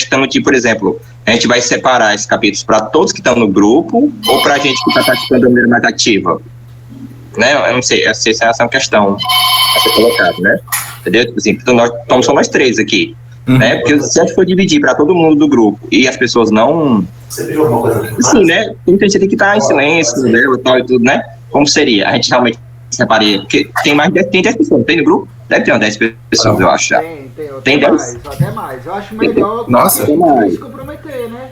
questão de, por exemplo, a gente vai separar esses capítulos para todos que estão no grupo ou para a gente que está participando da maneira mais ativa? Né? Eu não sei, essa é uma questão a ser colocada, né? Entendeu? Tipo assim, então somos nós três aqui. Né? Porque se a gente for dividir para todo mundo do grupo e as pessoas não... Sim, né? Muita gente tem que estar em silêncio, né? E tudo, né? Como seria? A gente realmente separaria... Porque tem mais de 10 pessoas, tem no grupo? Deve ter umas 10 pessoas, eu acho. Tem 10? Até mais. Eu acho melhor não se comprometer, né?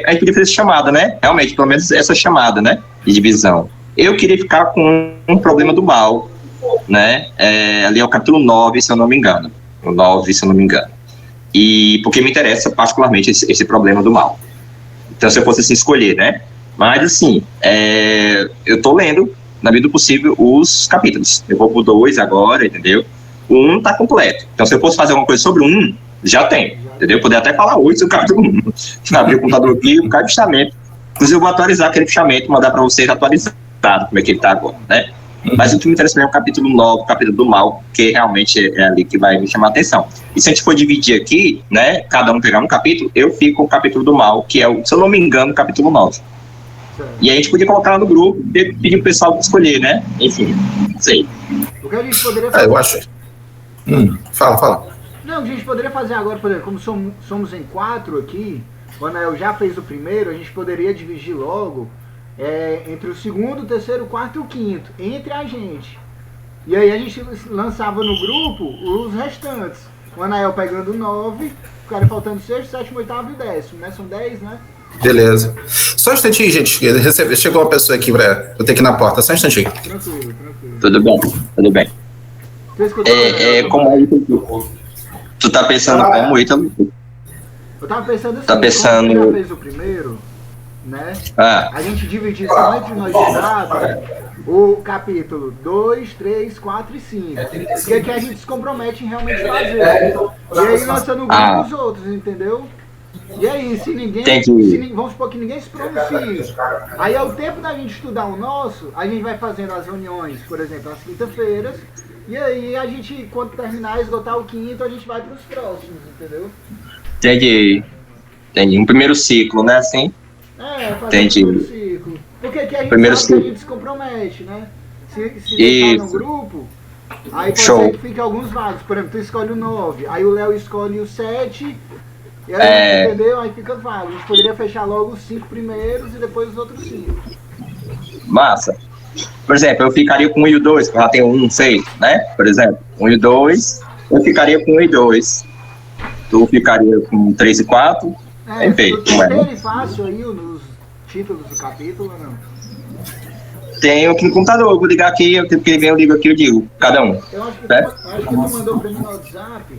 A gente podia fazer essa chamada, né? Realmente, pelo menos essa chamada, né? De divisão. Eu queria ficar com um problema do mal, né? Ali é o capítulo 9, se eu não me engano. O 9, se eu não me engano. E porque me interessa particularmente esse problema do mal. Então, se eu fosse assim, escolher, né? Mas, assim, eu tô lendo, na medida do possível, os capítulos. Eu vou pro 2 agora, entendeu? O 1 tá completo. Então, se eu fosse fazer alguma coisa sobre o 1, já tem, entendeu? Eu poderia até falar hoje sobre o capítulo 1. Abrir o computador aqui, o fichamento. Inclusive, eu vou atualizar aquele fichamento, mandar para vocês atualizado, como é que ele tá agora, né? Mas o que me interessa é o capítulo 9, o capítulo do mal, que realmente é ali que vai me chamar a atenção. E se a gente for dividir aqui, né, cada um pegar um capítulo, eu fico com o capítulo do mal, que é, se eu não me engano, o capítulo 9. E aí a gente podia colocar lá no grupo e pedir o pessoal escolher, né? Enfim, não sei. O que a gente poderia fazer... eu acho... Fala. Não, a gente poderia fazer agora, por exemplo, como somos em 4 aqui, o Anael já fez o primeiro, a gente poderia dividir logo entre o segundo, o terceiro, o quarto e o quinto, entre a gente. E aí a gente lançava no grupo os restantes. O Anael pegando 9, o cara faltando 6, 7, 8 e 10, né? São 10, né? Beleza. Só um instantinho, gente. Chegou uma pessoa aqui pra eu ter que ir na porta. Só um instantinho. Tranquilo. Tudo bem. Como aí tu tá pensando como, Ítalo? Eu tava pensando assim, como você já fez o primeiro, né? A gente dividir só entre nós o capítulo 2, 3, 4 e 5. Porque que a gente se compromete em realmente fazer. E aí lança no grupo os outros, entendeu? E aí, se ninguém... vamos supor que ninguém se pronuncie. Aí é o tempo da gente estudar o nosso, a gente vai fazendo as reuniões, por exemplo, às quinta-feiras. E aí a gente, quando terminar, esgotar o quinto, a gente vai para os próximos, entendeu? Entendi. Um primeiro ciclo, né, assim? Fazer um primeiro ciclo. Porque aqui a gente sabe que a gente se compromete, né? Se deixar no grupo, aí pode ser que fique alguns vagos. Por exemplo, tu escolhe o 9, aí o Léo escolhe o 7, e aí, entendeu? Aí fica vago. A gente poderia fechar logo os 5 primeiros e depois os outros 5. Massa. Por exemplo, eu ficaria com 1 e o 2, porque lá tem o 1 feito, né? Por exemplo, 1 e o 2, eu ficaria com 1 e 2. Tu ficaria com 3 e 4. Perfeito. Tem fácil aí nos títulos do capítulo ou não? Tenho aqui no computador, eu vou ligar aqui, eu tenho que ver, eu ligo aqui, eu digo, cada um. Eu acho que tu mandou pra mim no WhatsApp,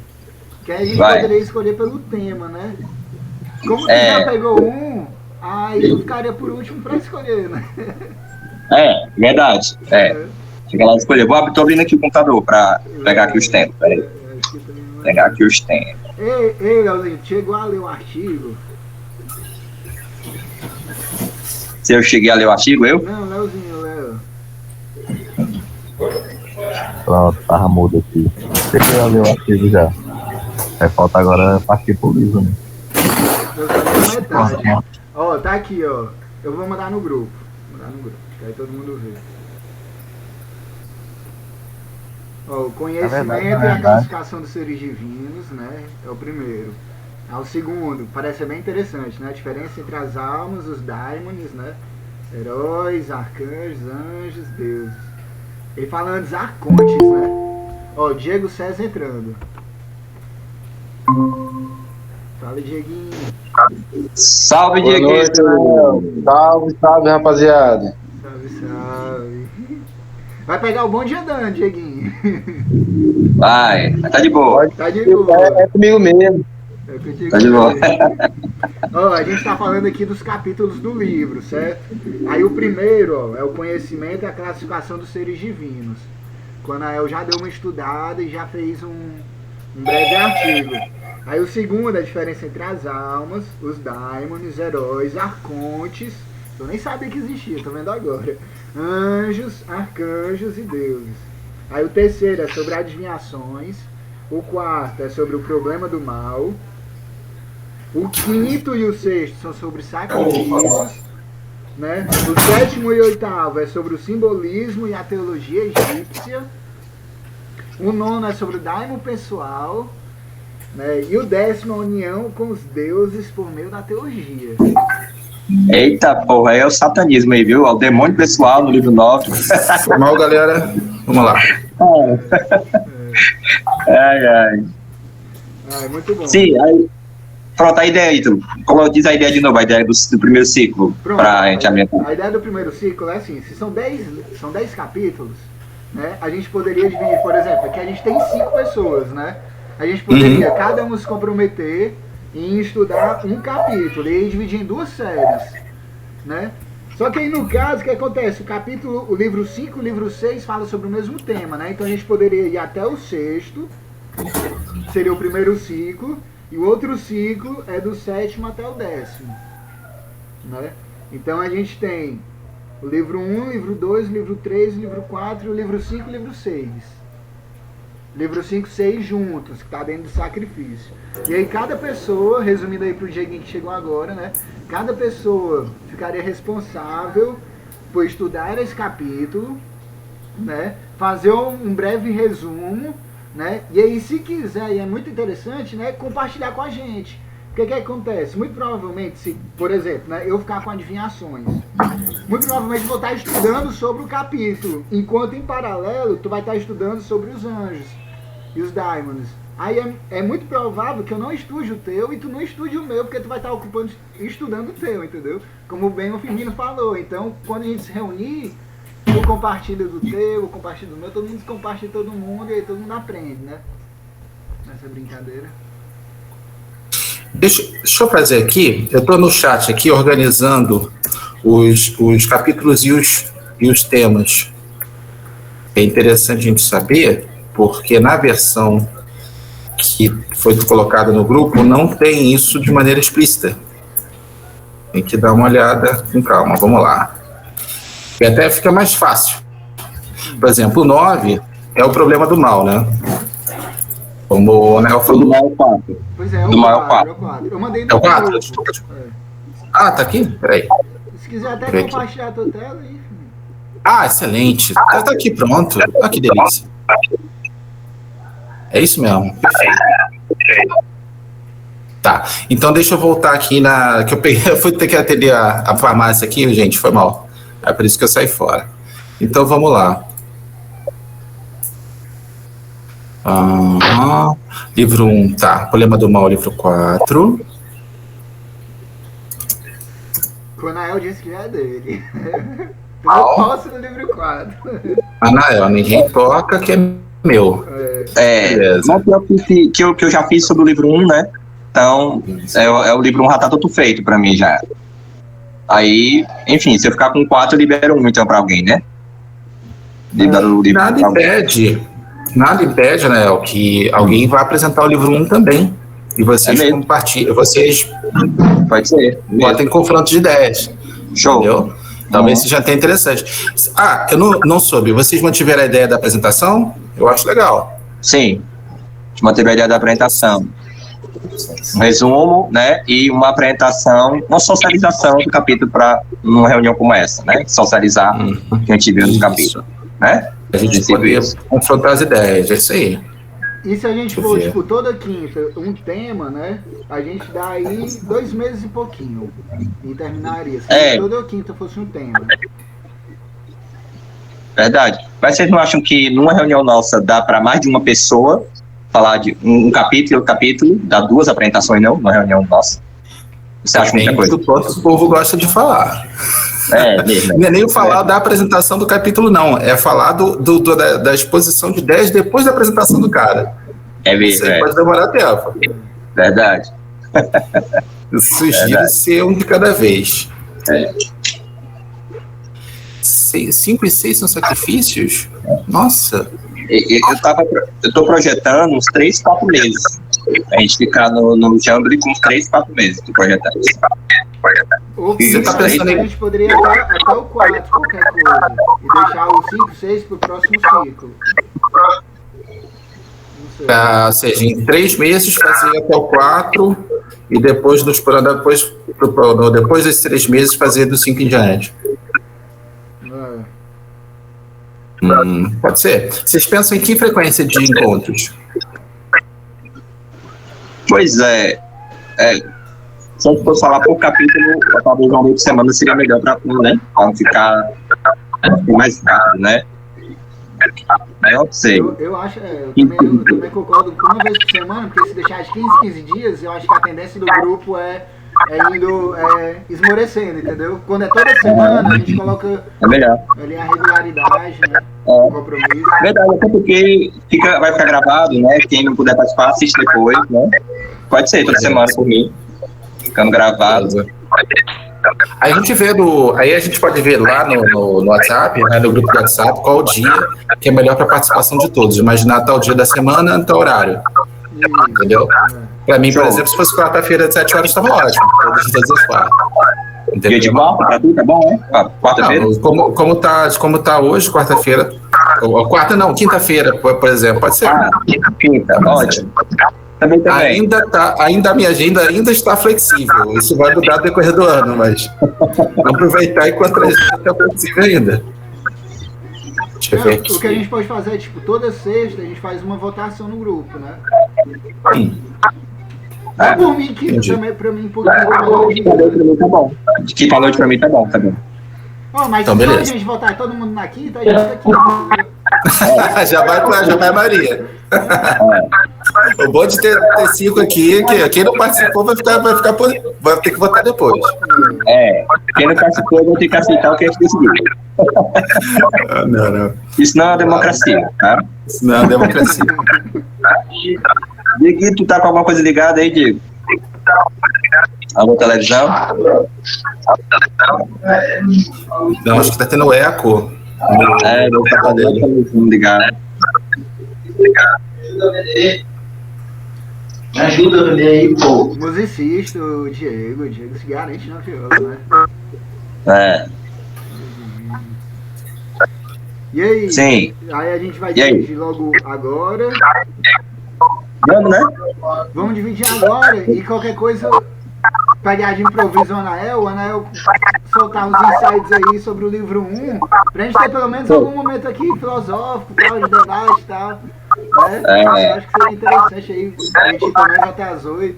que aí a gente poderia escolher pelo tema, né? Como tu já pegou um, aí eu ficaria por último pra escolher, né? Verdade. Chega lá e escolher. Tô abrindo aqui o computador pra pegar aqui os temas. Peraí. Pegar aqui os temas. Ei, Leozinho, chegou a ler o artigo? Se eu cheguei a ler o artigo, eu? Não, Leozinho, Léo. Pronto, tava mudo aqui. Cheguei a ler o artigo já. Vai faltar agora partir pro livro, né? Ó, tá aqui, ó. Eu vou mandar no grupo. Que aí todo mundo vê. Ó, o conhecimento e a classificação dos seres divinos, né? É o primeiro. O segundo, parece ser bem interessante, né? A diferença entre as almas, os daimones, né? Heróis, arcanjos, anjos, deuses. Ele falando dos arcontes, né? Ó, Diego César entrando. Fala, Dieguinho. Salve, Dieguinho. Salve, rapaziada. Salve. Vai pegar o bonde andando, Dieguinho. Vai, tá de boa. Tá de boa. É comigo mesmo. Tá de boa. Ó, a gente tá falando aqui dos capítulos do livro, certo? Aí o primeiro, ó, é o conhecimento e a classificação dos seres divinos. Quando a El já deu uma estudada e já fez um breve artigo. Aí o segundo é a diferença entre as almas, os daimones, heróis, arcontes. Eu nem sabia que existia, tô vendo agora. Anjos, arcanjos e deuses. Aí o terceiro é sobre adivinhações. O quarto é sobre o problema do mal. O quinto e o sexto são sobre sacrifícios, né? O sétimo e o oitavo é sobre o simbolismo e a teologia egípcia. O nono é sobre o daimon pessoal, né? E o décimo, a união com os deuses por meio da teologia. Eita porra, é o satanismo aí, viu? É o demônio pessoal no livro 9. Foi mal, galera. Vamos lá. Ai. Muito bom. Sim, aí. Pronto, a ideia aí, diz a ideia de novo, a ideia do primeiro ciclo. Pronto, pra gente ambientar. A ideia do primeiro ciclo é assim, se são 10 capítulos, né, a gente poderia dividir, por exemplo, aqui a gente tem 5 pessoas, né? A gente poderia cada um se comprometer em estudar um capítulo e aí dividir em 2 séries, né? Só que aí no caso, o que acontece? O livro 5 e o livro 6 falam sobre o mesmo tema, né? Então a gente poderia ir até o 6º, seria o primeiro ciclo, e o outro ciclo é do 7º até o 10º, né? Então a gente tem o livro 1, livro 2, livro 3, livro 4, o livro 5 e o livro 6. Livro 5 e 6 juntos, que está dentro do sacrifício. E aí cada pessoa, resumindo aí para o Dieguinho que chegou agora, né? Cada pessoa ficaria responsável por estudar esse capítulo, né? Fazer um breve resumo, né? E aí, se quiser, e é muito interessante, né, compartilhar com a gente. O que acontece? Muito provavelmente, se, por exemplo, né, eu ficar com adivinhações, muito provavelmente vou estar estudando sobre o capítulo, enquanto em paralelo tu vai estar estudando sobre os anjos e os daimons. Aí é muito provável que eu não estude o teu e tu não estude o meu, porque tu vai estar ocupando estudando o teu, entendeu? Como bem o Firmino falou. Então, quando a gente se reunir, eu compartilho do teu, eu compartilho do meu, todo mundo compartilha todo mundo e aí todo mundo aprende, né? Nessa brincadeira. Deixa eu fazer aqui, eu estou no chat aqui organizando os capítulos e os temas. É interessante a gente saber, porque na versão que foi colocada no grupo não tem isso de maneira explícita. Tem que dar uma olhada com calma, vamos lá. E até fica mais fácil. Por exemplo, o 9 é o problema do mal, né? Como o Anel falou. Do mal é o 4. Pois é, do mal é o 4. Eu mandei no É o 4? grupo. Desculpa. Ah, tá aqui? Peraí. Se quiser até compartilhar a tua tela aí. Ah, excelente. Tá aqui, pronto. Ah, que delícia. É isso mesmo. Perfeito. Tá, então deixa eu voltar aqui que eu peguei, eu fui ter que atender a farmácia aqui, gente, foi mal. É por isso que eu saí fora. Então vamos lá. Livro 1, tá. Problema do Mal, livro 4. Conael disse que é dele. Eu posso no livro 4. Anael, ninguém toca, que é meu. Não que eu já fiz sobre o livro 1, né? Então, o livro 1 já tá todo feito pra mim já. Aí, enfim, se eu ficar com 4, eu libero 1 então pra alguém, né? Nada impede, Anael, que alguém vá apresentar o livro 1 também. E vocês compartilhem, vocês pode ser, botem confronto de ideias. Show. Entendeu? Talvez seja até interessante. Eu não soube. Vocês mantiveram a ideia da apresentação? Eu acho legal. Sim. A gente manteve a ideia da apresentação. Um resumo, né? E uma apresentação, uma socialização do capítulo para uma reunião como essa, né? Socializar o que a gente viu no capítulo, né? A gente poder confrontar as ideias, é isso aí. E se a gente for, tipo, toda quinta, um tema, né? A gente dá aí 2 meses e pouquinho. E terminaria. Se toda quinta fosse um tema. Verdade. Mas vocês não acham que numa reunião nossa dá para mais de uma pessoa falar de um capítulo, dá 2 apresentações, não? Numa reunião nossa? Você acha muita coisa? O povo gosta de falar. Mesmo. Não é nem falar da apresentação do capítulo, não. É falar da exposição de ideias depois da apresentação do cara. É mesmo. Isso aí pode demorar tempo. Verdade. Eu sugiro ser um de cada vez. 5 e 6 são sacrifícios? Nossa. Eu tô projetando uns 3, 4 meses. A gente ficar no Jamboree com uns 3, 4 meses. Tô projetando. Você tá pensando a gente poderia até o 4, qualquer coisa. E deixar o 5, 6 pro próximo ciclo. Ou seja, em 3 meses fazer até o 4 e depois dos desses 3 meses fazer dos 5 em diante. Pode ser. Vocês pensam em que frequência de encontros? Pois é. Se eu fosse falar por capítulo, talvez uma vez por semana seria melhor para tudo, né? Para não ficar mais rápido, né? Eu sei. Eu acho, eu também concordo com uma vez por semana, porque se deixar de 15 dias, eu acho que a tendência do grupo é indo esmorecendo, entendeu? Quando é toda semana, a gente coloca ali a regularidade, né? O compromisso. Verdade, até porque vai ficar gravado, né? Quem não puder participar, assiste depois, né? Pode ser, toda semana por mim. Ficando gravado. Aí a gente pode ver lá no WhatsApp, né, no grupo do WhatsApp, qual o dia que é melhor para a participação de todos. Imaginar tal dia da semana, tal horário. Entendeu? Para mim, por exemplo, se fosse quarta-feira de 7 horas, estava ótimo. Todas as quartas. Dia de volta, pra tu, tá bom, né? Quarta-feira? Como tá hoje, quarta-feira. Quinta-feira, por exemplo, pode ser. Quinta, ótimo. Também. Ainda a minha agenda ainda está flexível. Isso vai mudar no decorrer do ano, mas vamos aproveitar enquanto a agenda está flexível ainda. Deixa eu ver aqui. O que a gente pode fazer é, tipo, toda sexta a gente faz uma votação no grupo, né? Por mim, também, pra mim, por mim, tá bom. De quinta-noite pra mim tá bom, tá bom. Mas então, se beleza. a gente votar todo mundo na quinta, a gente tá aqui. já vai Maria. O bom de ter 5 aqui, que quem não participou vai ter que votar depois. Quem não participou vai ter que aceitar o que a gente decidiu. Não. Isso não é uma democracia, tá? Isso não é uma democracia. Diego, tu tá com alguma coisa ligada aí, Diego? Alguma televisão? Não, acho que tá tendo eco. Vou ficar ligado. Me ajuda a ler aí, pô. Musicista, o Diego se garante na viola, né? E aí? Sim. Aí a gente vai dividir logo agora. Vamos, né? Vamos dividir agora e qualquer coisa pegar de improviso o Anael soltar uns insights aí sobre o livro 1, pra gente ter pelo menos algum momento aqui filosófico, tal, de debate e tal. Né? Eu acho que seria interessante aí, a gente ir também até às 8,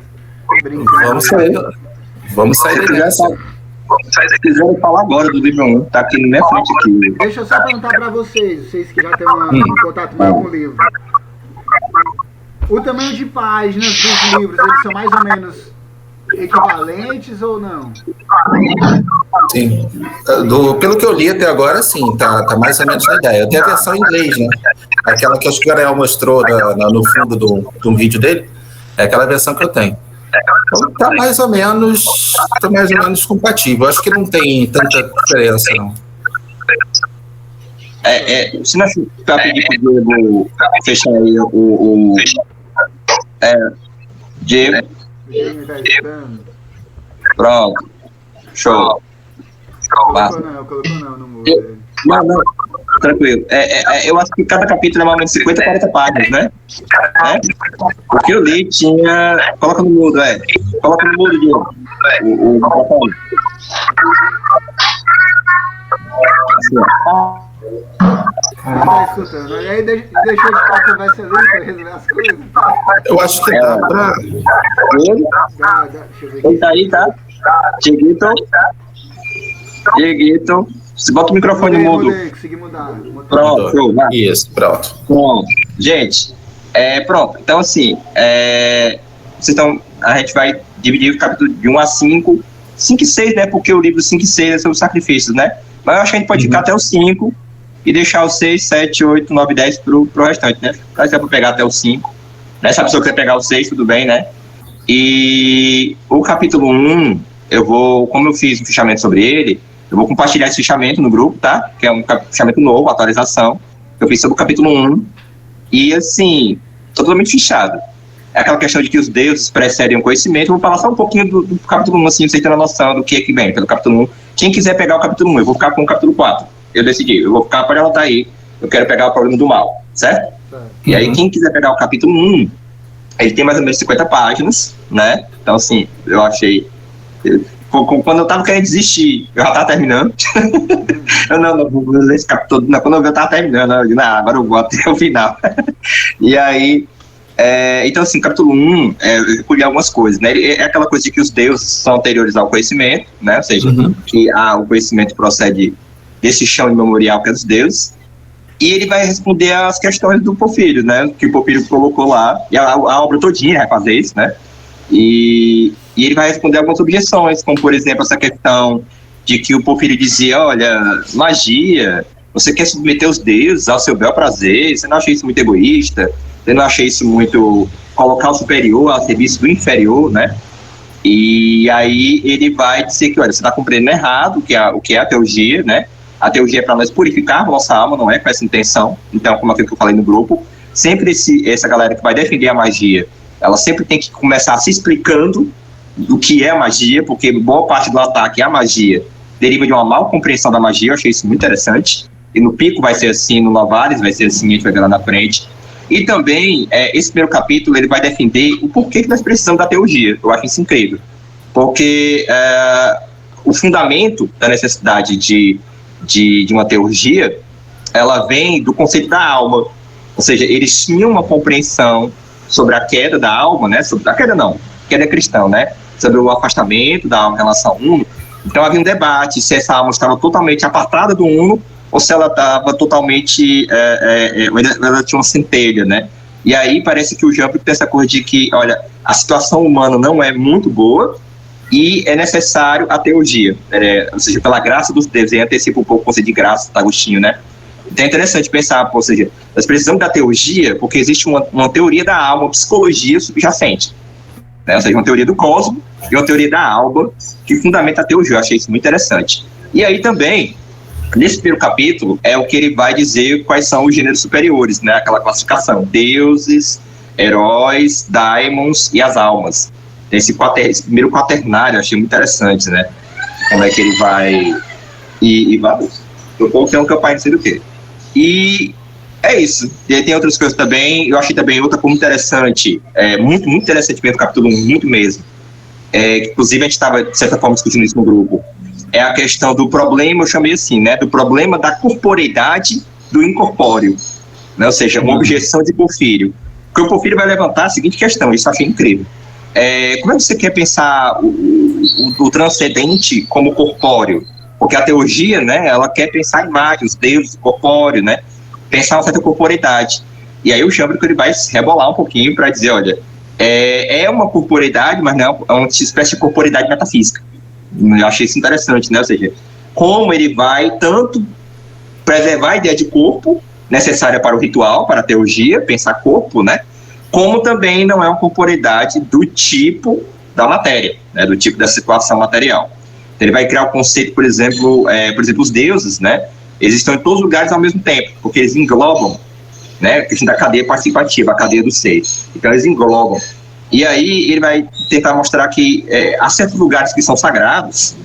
brincando. Vamos sair dessa. Se quiserem falar agora do livro 1, tá aqui na minha frente aqui. Deixa eu só perguntar pra vocês que já têm um contato maior com o livro. O tamanho de páginas dos livros, eles são mais ou menos equivalentes ou não? Sim. Pelo que eu li até agora, sim, tá mais ou menos na ideia. Eu tenho a versão em inglês, né? Aquela que acho que o Gabriel mostrou no fundo de um vídeo dele. É aquela versão que eu tenho. Então tá mais ou menos compatível. Acho que não tem tanta diferença, não. Se nós para pedir pro Diego fechar aí o Diego. Pronto. Show. Colocou não mudo. Não, tranquilo. Eu acho que cada capítulo é mais ou menos 50, 40 páginas, né? O que eu li tinha. Coloca no mudo, Coloca no mudo, Diego. O microfone. Assim, ó. Tá escutando. E aí deixou de ficar a conversa ali pra resolver as coisas? Eu acho que dá pra. Deixa eu ver aqui. Ele tá aí, tá? Dieguito. Você bota o microfone mudo. Consegui mudar. Pronto, show, vai. Isso, pronto. Gente, pronto. Então, assim, a gente vai dividir o capítulo de 1 a 5. 5 e 6, né? Porque o livro 5 e 6 é sobre os sacrifícios, né? Mas eu acho que a gente pode ficar até o 5 e deixar o 6, 7, 8, 9, 10 pro restante, né? Dá pra pegar até o 5. Né? Se a pessoa quiser pegar o 6, tudo bem, né? E o capítulo 1, como eu fiz um fichamento sobre ele, eu vou compartilhar esse fichamento no grupo, tá? Que é um fichamento novo, atualização. Eu fiz sobre o capítulo 1. E, assim, totalmente fechado. É aquela questão de que os deuses precedem o conhecimento. Eu vou falar só um pouquinho do capítulo 1, assim, pra vocês terem uma noção do que é que vem pelo capítulo 1. Quem quiser pegar o capítulo 1, eu vou ficar com o capítulo 4. Eu decidi, eu vou ficar, pode anotar aí. Eu quero pegar o problema do mal, certo? E aí, quem quiser pegar o capítulo 1, ele tem mais ou menos 50 páginas, né? Então, assim, eu achei... Quando eu tava querendo desistir, eu já tava terminando. Eu não vou ler esse capítulo todo. Não, quando eu tava terminando, eu digo, agora eu vou até o final. E aí... então, assim, capítulo 1, eu recolhi algumas coisas, né? É aquela coisa de que os deuses são anteriores ao conhecimento, né? Ou seja, que o conhecimento procede desse chão imemorial que é dos deuses. E ele vai responder às questões do Porfírio, né? Que o Porfírio colocou lá. E a obra todinha vai fazer isso, né? E ele vai responder algumas objeções, como, por exemplo, essa questão de que o Porfírio dizia, olha, magia, você quer submeter os deuses ao seu bel prazer, você não acha isso muito egoísta? Você não acha isso muito colocar o superior ao serviço do inferior, né? E aí ele vai dizer que, olha, você está compreendendo errado o que é a teurgia, né? A teurgia é para nós purificar a nossa alma, não é com essa intenção. Então, como aquilo que eu falei no grupo, sempre essa galera que vai defender a magia, ela sempre tem que começar se explicando do que é a magia, porque boa parte do ataque à magia deriva de uma mal compreensão da magia. Eu achei isso muito interessante. E no Pico vai ser assim, no Novares vai ser assim, a gente vai ver lá na frente. E também, esse primeiro capítulo, ele vai defender o porquê que nós precisamos da teurgia. Eu acho isso incrível. Porque o fundamento da necessidade de uma teurgia, ela vem do conceito da alma. Ou seja, eles tinham uma compreensão sobre a queda da alma, né? Sobre a queda não, queda cristã, né? Sobre o afastamento da alma em relação ao uno. Então havia um debate se essa alma estava totalmente apartada do uno ou se ela estava totalmente, ela tinha uma centelha, né? E aí parece que o Jambrick tem essa coisa de que, olha, a situação humana não é muito boa e é necessário a teurgia, ou seja, pela graça dos deuses. E antecipa um pouco o conceito de graça do Agostinho, né? Então é interessante pensar, ou seja, nós precisamos da teurgia porque existe uma teoria da alma, uma psicologia subjacente, né? Ou seja, uma teoria do cosmos e uma teoria da alma que fundamenta a teurgia. Eu achei isso muito interessante. E aí também, nesse primeiro capítulo, é o que ele vai dizer quais são os gêneros superiores, né? Aquela classificação, deuses, heróis, daimons e as almas. Esse primeiro quaternário eu achei muito interessante, né? Como é que ele vai... E vai... Eu coloquei um campanha não sei do quê. E é isso. E aí tem outras coisas também. Eu achei também outra como interessante, muito, muito interessante mesmo, capítulo 1, muito mesmo. Inclusive a gente estava, de certa forma, discutindo isso no grupo. É a questão do problema, eu chamei assim, né? Do problema da corporeidade do incorpóreo. Né? Ou seja, uma objeção de Porfírio. Porque o Porfírio vai levantar a seguinte questão, isso eu achei incrível. Como é que você quer pensar o transcendente como corpóreo? Porque a teurgia, né, ela quer pensar em imagens, Deus, corpóreo, né? Pensar uma certa corporeidade. E aí o Jambrick ele vai se rebolar um pouquinho para dizer, olha, é uma corporeidade, mas não é uma espécie de corporeidade metafísica. Eu achei isso interessante, né? Ou seja, como ele vai tanto preservar a ideia de corpo necessária para o ritual, para a teurgia, pensar corpo, né? Como também não é uma corporeidade do tipo da matéria, né? Do tipo da situação material. Então, ele vai criar o conceito, por exemplo, os deuses, né? Eles estão em todos os lugares ao mesmo tempo, porque eles englobam, né? A questão da cadeia participativa, a cadeia do ser. Então, eles englobam. E aí, ele vai tentar mostrar que há certos lugares que são sagrados,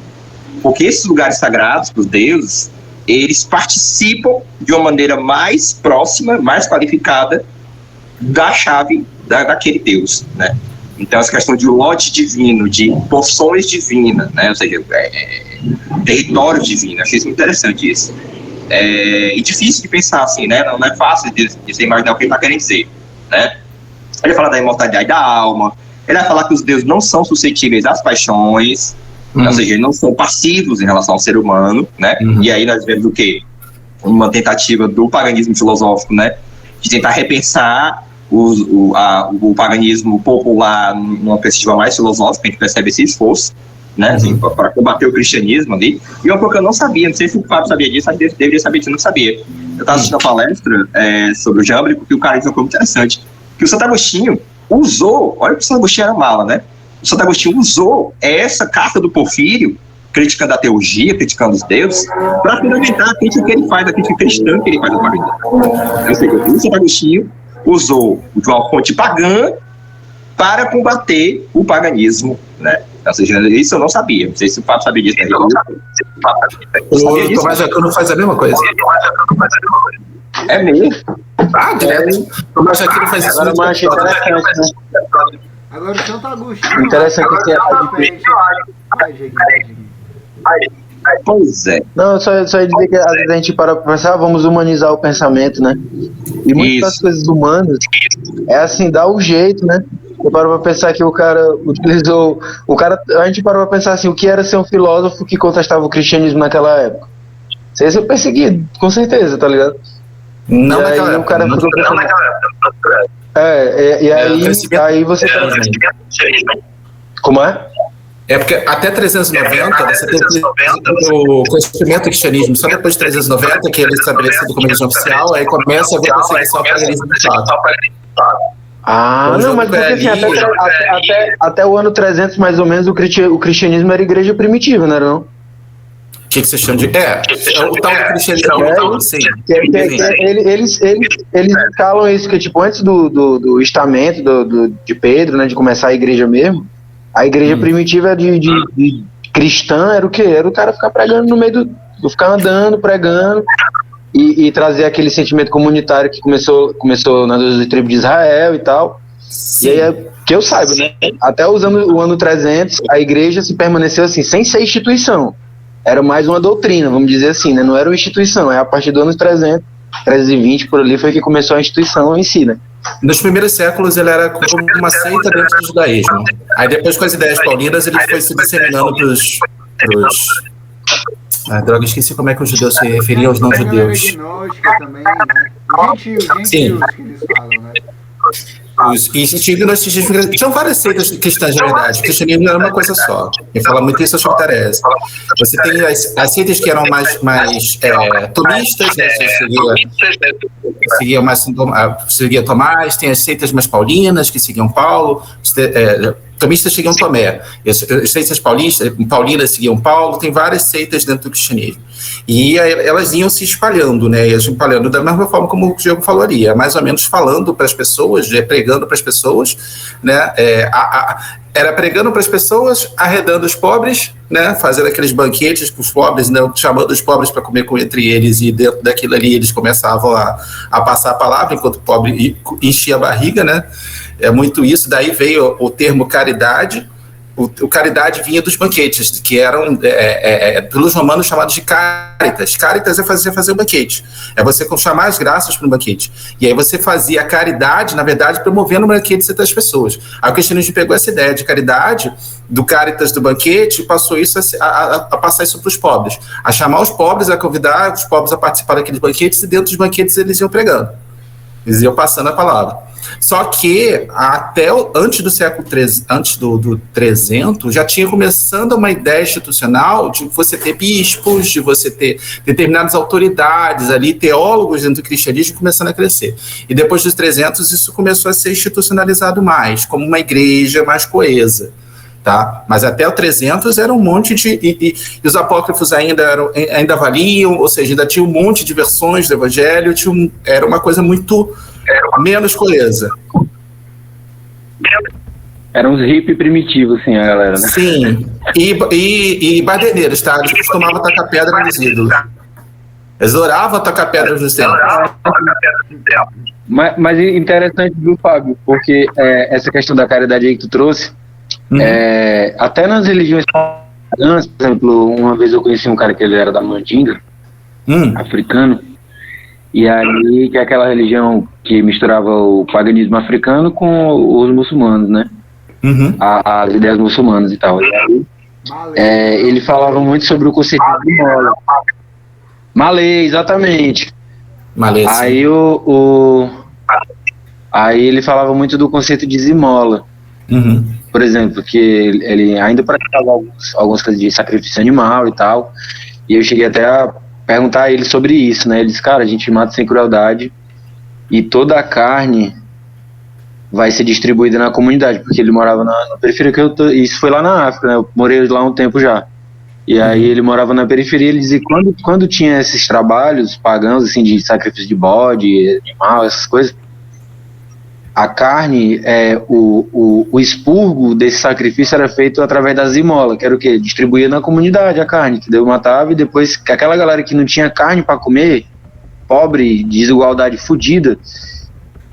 porque esses lugares sagrados, para os deuses, eles participam de uma maneira mais próxima, mais qualificada da chave daquele Deus, né? Então, essa questão de lote divino, de porções divinas, né? Ou seja, território divino. Achei isso muito interessante isso. E difícil de pensar assim, né? Não é fácil de você imaginar o que ele está querendo dizer, né? Ele vai falar da imortalidade da alma, ele vai falar que os deuses não são suscetíveis às paixões, ou seja, eles não são passivos em relação ao ser humano, né? E aí nós vemos o quê? Uma tentativa do paganismo filosófico, né? De tentar repensar o paganismo popular numa perspectiva mais filosófica. A gente percebe esse esforço, né? Assim, para combater o cristianismo ali. E uma coisa que eu não sabia, não sei se o Fábio sabia disso, mas deveria saber disso, eu não sabia. Eu estava assistindo uma palestra sobre o Jambrick, que o cara disse uma coisa muito interessante, que o Santo Agostinho usou, olha que o Santo Agostinho era mala, né? O Santo Agostinho usou essa carta do Porfírio, criticando a teurgia, criticando os deuses, para fundamentar a crítica que ele faz, a crítica cristã que ele faz ao paganismo. Ou seja, o Santo Agostinho usou de uma fonte pagã para combater o paganismo, né? Ou seja, isso eu não sabia. Não sei se o Fábio sabia disso. O Tomás Aquino faz a mesma coisa. É mesmo? Direto. O Tomás Aquino faz isso. A Agora o Santo Agostinho... Interessante que Pois é. Não, só ia dizer que às vezes a gente para pra pensar, vamos humanizar o pensamento, né? E muitas das coisas humanas é assim, dá o jeito, né? Eu paro pra pensar que o cara utilizou... a gente parou pra pensar assim, o que era ser um filósofo que contestava o cristianismo naquela época? Você ia ser perseguido, com certeza, tá ligado? Não e aí naquela o cara época. aí você... Como é? É porque até 390 você tem o conhecimento do cristianismo. Só depois de 390 que ele é estabelecido como religião oficial, aí começa a ver a perseguição ao paganismo de fato. Não, mas porque assim, até o ano 300 mais ou menos o cristianismo era igreja primitiva, não era não? O que você chama de... o tal cristianismo, sim. Eles escalam isso, que tipo, antes do estamento de Pedro, né, de começar a igreja mesmo, a igreja primitiva de cristã era o quê? Era o cara ficar pregando no meio ficar andando, pregando, e trazer aquele sentimento comunitário que começou nas 12 tribos de Israel e tal. Sim. E aí, que eu saiba, né? Até o ano 300, a igreja se permaneceu assim, sem ser instituição. Era mais uma doutrina, vamos dizer assim, né? Não era uma instituição. A partir do ano 320, por ali, foi que começou a instituição em si, né? Nos primeiros séculos ele era como uma seita dentro do judaísmo. Aí depois, com as ideias paulinas, ele foi se disseminando pros... droga, esqueci como é que os judeus se referiam aos não-judeus. Também, né? Gentios que eles falam, né? Tinham várias seitas cristãs, na verdade. O cristianismo era uma coisa só. Quem fala muito isso é o Chico Teresa. Você tem as seitas que eram mais tomistas, né? Seguia Tomás, tem as seitas mais paulinas, que seguiam Paulo, tomistas seguiam Tomé, as seitas paulinas seguiam Paulo, tem várias seitas dentro do cristianismo. E elas iam se espalhando, né? Iam se espalhando da mesma forma como o Diego falaria, mais ou menos falando para as pessoas, pregando para as pessoas, né? Era pregando para as pessoas, arredando os pobres, né? Fazendo aqueles banquetes com os pobres, né? Chamando os pobres para comer entre eles, e dentro daquilo ali eles começavam a passar a palavra, enquanto o pobre enchia a barriga, né? É muito isso. Daí veio o termo caridade. O caridade vinha dos banquetes, que eram pelos romanos chamados de caritas. Caritas é fazer um banquete. É você chamar as graças para um banquete. E aí você fazia a caridade, na verdade, promovendo o banquete das pessoas. Aí o cristianismo pegou essa ideia de caridade, do caritas do banquete, e passou isso a passar isso para os pobres. A chamar os pobres, a convidar os pobres a participar daqueles banquetes, e dentro dos banquetes eles iam pregando. Eles iam passando a palavra. Só que antes do século 300, antes do 300, já tinha começando uma ideia institucional de você ter bispos, de você ter determinadas autoridades ali, teólogos dentro do cristianismo começando a crescer. E depois dos 300 isso começou a ser institucionalizado mais, como uma igreja mais coesa. Tá? Mas até o 300 era um monte e os apócrifos ainda valiam, ou seja, ainda tinha um monte de versões do evangelho, era uma coisa muito menos coesa. Eram uns hippies primitivos, assim, a galera, né? Sim, e baderneiros, tá? Eles costumavam tacar pedra nos ídolos. Eles oravam tacar pedras nos templos. Mas interessante, viu, Fábio? Porque essa questão da caridade aí que tu trouxe, até nas religiões pagãs, por exemplo, uma vez eu conheci um cara que ele era da Mandinga, africano, e aí que é aquela religião que misturava o paganismo africano com os muçulmanos, né? As ideias muçulmanas e tal. E aí, ele falava muito sobre o conceito de esmola. Malê, exatamente. Malê, aí aí ele falava muito do conceito de esmola. Por exemplo, que ele ainda praticava algumas coisas de sacrifício animal e tal, e eu cheguei até a perguntar a ele sobre isso, né? Ele disse, cara, a gente mata sem crueldade e toda a carne vai ser distribuída na comunidade, porque ele morava na periferia, isso foi lá na África, né? Eu morei lá um tempo já, e aí ele morava na periferia. Ele dizia que quando tinha esses trabalhos pagãos, assim, de sacrifício de bode, animal, essas coisas, a carne, o expurgo desse sacrifício era feito através da esmola, que era o quê? Distribuía na comunidade a carne, que Deus matava, e depois aquela galera que não tinha carne para comer, pobre, desigualdade fodida,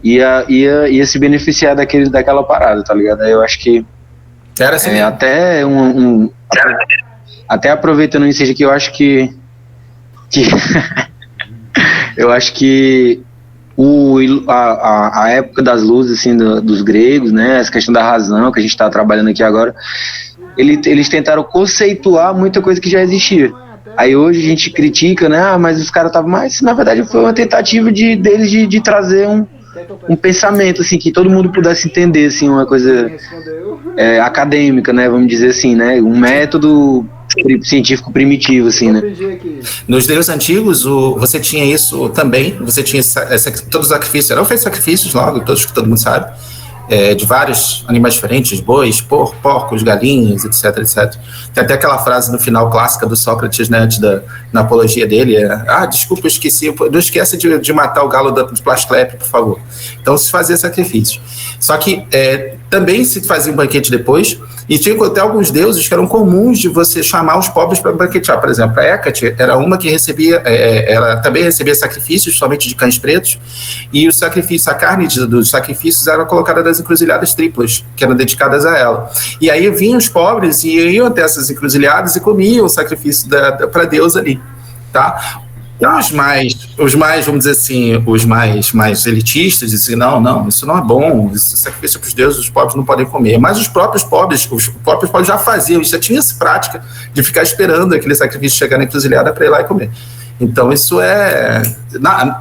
ia se beneficiar daquela parada, tá ligado? Aí eu acho que era assim, até até aproveitando isso aqui, eu acho que eu acho que a época das luzes assim, dos gregos, né, essa questão da razão que a gente está trabalhando aqui agora, eles tentaram conceituar muita coisa que já existia. Aí hoje a gente critica, né, mas os caras estavam, mas na verdade foi uma tentativa deles de trazer um pensamento assim, que todo mundo pudesse entender, assim, uma coisa acadêmica, né, vamos dizer assim, né, um método científico primitivo, assim, né. Nos deuses antigos, você tinha isso também, você tinha todos os sacrifícios, eram feitos sacrifícios logo, todos que todo mundo sabe, de vários animais diferentes, bois, porcos, galinhas, etc, etc. Tem até aquela frase no final clássica do Sócrates, né, na apologia dele, desculpa, eu esqueci, não esqueça de matar o galo do Plasclepe, por favor. Então se fazia sacrifício. Só que também se fazia um banquete depois, e tinha até alguns deuses que eram comuns de você chamar os pobres para banquetear. Por exemplo, a Hécate era uma que ela também recebia sacrifícios somente de cães pretos, e a carne dos sacrifícios era colocada nas encruzilhadas triplas, que eram dedicadas a ela. E aí vinham os pobres e iam até essas encruzilhadas e comiam o sacrifício para Deus ali, tá? Os mais, vamos dizer assim, os mais elitistas dizem, não, isso não é bom, isso é sacrifício para os deuses, os pobres não podem comer. Mas os próprios pobres já faziam, já tinha essa prática de ficar esperando aquele sacrifício chegar na encruzilhada para ir lá e comer. Então isso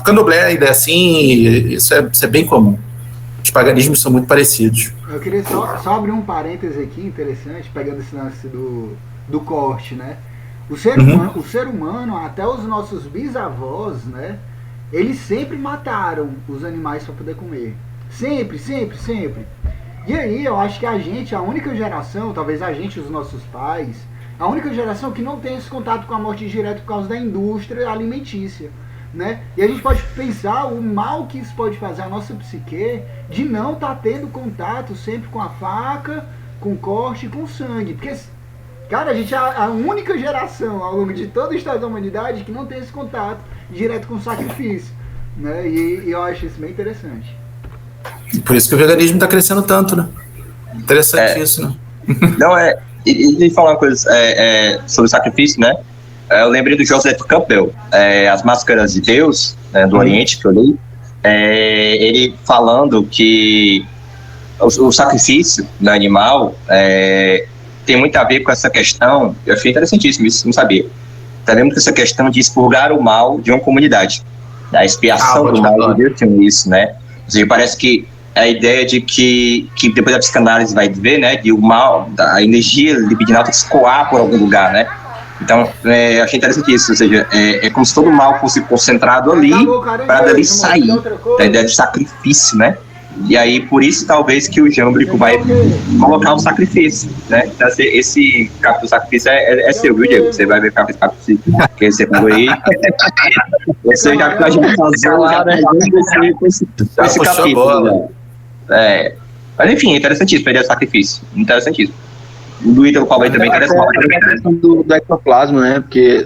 Candomblé ainda é assim, isso é bem comum. Os paganismos são muito parecidos. Eu queria só abrir um parêntese aqui interessante, pegando esse lance do corte, né? O ser humano, até os nossos bisavós, né? Eles sempre mataram os animais para poder comer. Sempre, sempre, sempre. E aí eu acho que a única geração, talvez a gente, os nossos pais, a única geração que não tem esse contato com a morte direta por causa da indústria alimentícia, né? E a gente pode pensar o mal que isso pode fazer à nossa psique de não estar tendo contato sempre com a faca, com corte e com sangue. Porque, cara, a gente é a única geração ao longo de toda a história da humanidade que não tem esse contato direto com o sacrifício, né? E eu acho isso bem interessante. Por isso que o veganismo está crescendo tanto, né? Interessante isso, né? Não, e falar uma coisa sobre o sacrifício, né? Eu lembrei do Joseph Campbell, As Máscaras de Deus, né, do Oriente, que eu li, ele falando que o sacrifício do animal tem muito a ver com essa questão, eu achei interessantíssimo isso, não sabia, tem muito com essa questão de expurgar o mal de uma comunidade, a expiação do mal de Deus tem isso, né? Ou seja, parece que a ideia de que depois da psicanálise vai ver, né, de o mal, a energia libidinal tem que escoar por algum lugar, né? Então, achei interessante isso, ou seja, é como se todo o mal fosse concentrado ali para dali sair, a ideia de sacrifício, né? E aí, por isso, talvez, que o Jâmbrico vai colocar um sacrifício, né? Então, esse capítulo do sacrifício é seu, viu, Diego? Você vai ver o capítulo do sacrifício que você pegou aí. Você já pode fazer esse capítulo. Mas, enfim, interessantíssimo, a ideia do sacrifício, interessantíssimo. Do Ítalo Paulo aí também interessante. Do ectoplasma, né? Porque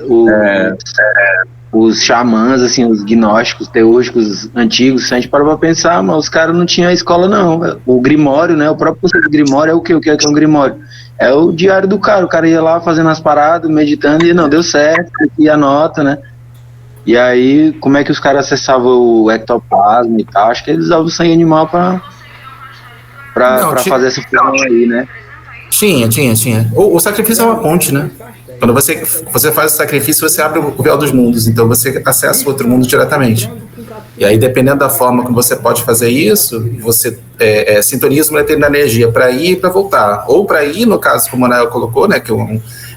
os xamãs, assim, os gnósticos, teúrgicos antigos, se a gente parar pra pensar, mas os caras não tinham escola, não. O Grimório, né? O próprio conceito do Grimório é o quê? O que é um Grimório? É o diário do cara. O cara ia lá fazendo as paradas, meditando, e não, deu certo, e anota, né? E aí, como é que os caras acessavam o ectoplasma e tal? Acho que eles usavam o sangue animal pra fazer essa função aí, né? Tinha. O sacrifício é uma ponte, né? Quando você faz o sacrifício, você abre o véu dos mundos, então você acessa o outro mundo diretamente. E aí, dependendo da forma como você pode fazer isso, você sintoniza uma determinada energia para ir e para voltar. Ou para ir, no caso, como o Anael colocou, né, que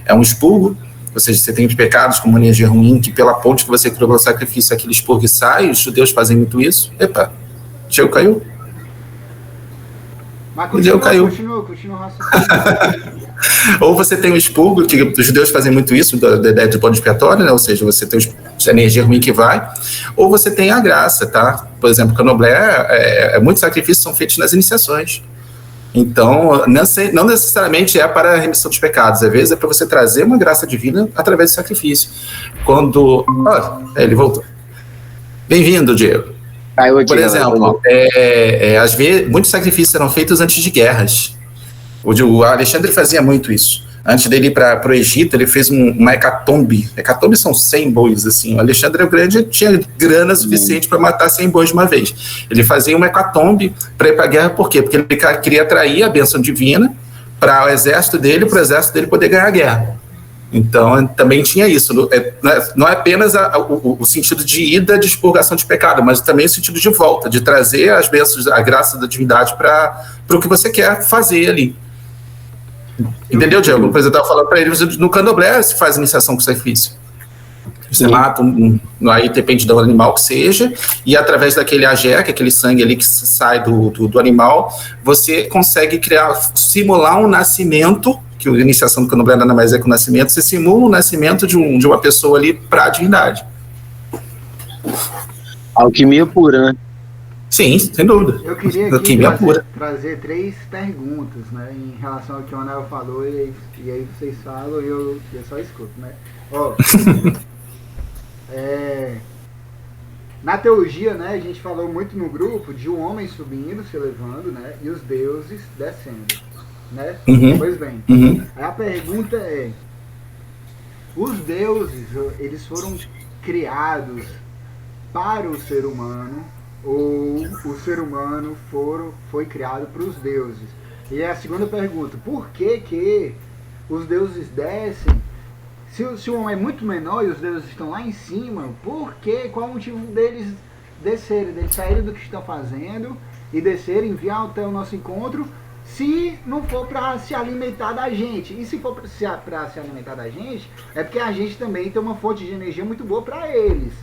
é um expurgo, ou seja, você tem os pecados como energia ruim, que pela ponte que você criou pelo sacrifício, aquele expurgo sai, os judeus fazem muito isso. Epa, Diego caiu. Mas continua Ou você tem o expurgo, que os judeus fazem muito isso, da ideia de bode expiatório, né? Ou seja, você tem a energia ruim que vai, ou você tem a graça, tá? Por exemplo, Candomblé, muitos sacrifícios são feitos nas iniciações. Então, não necessariamente é para a remissão dos pecados, às vezes é para você trazer uma graça divina através do sacrifício. Ele voltou. Bem-vindo, Diego. Por exemplo, às vezes, muitos sacrifícios eram feitos antes de guerras. O Alexandre fazia muito isso. Antes dele ir para o Egito, ele fez uma hecatombe. Hecatombe são 100 bois, assim. O Alexandre o Grande tinha grana suficiente para matar 100 bois de uma vez. Ele fazia uma hecatombe para ir para a guerra, por quê? Porque ele queria atrair a bênção divina para o exército dele poder ganhar a guerra. Então, também tinha isso. Não é apenas o sentido de ida de expurgação de pecado, mas também o sentido de volta, de trazer as bênçãos, a graça da divindade para o que você quer fazer ali. Entendeu, Diego? Por exemplo, eu estava falando para eles, no candomblé se faz iniciação com sacrifício. Você mata, aí depende do animal que seja, e através daquele agé, que é aquele sangue ali que sai do animal, você consegue simular um nascimento, que a iniciação do candomblé nada mais é que o nascimento, você simula o nascimento de uma pessoa ali para a divindade. Alquimia pura, né? Sim, sem dúvida. Eu queria aqui trazer 3 perguntas, né, em relação ao que o Anel falou, e aí vocês falam e eu só escuto, né? Na teologia, né, a gente falou muito no grupo de um homem subindo, se elevando, né, e os deuses descendo, né? Pois bem, aí a pergunta é: os deuses, eles foram criados para o ser humano, ou o ser humano foi criado para os deuses? E a segunda pergunta: por que os deuses descem? Se o homem é muito menor e os deuses estão lá em cima, por quê? Qual o motivo deles descerem, deles saírem do que estão fazendo e descerem, enviar até o nosso encontro, se não for para se alimentar da gente? E se for para se alimentar da gente, é porque a gente também tem uma fonte de energia muito boa para eles,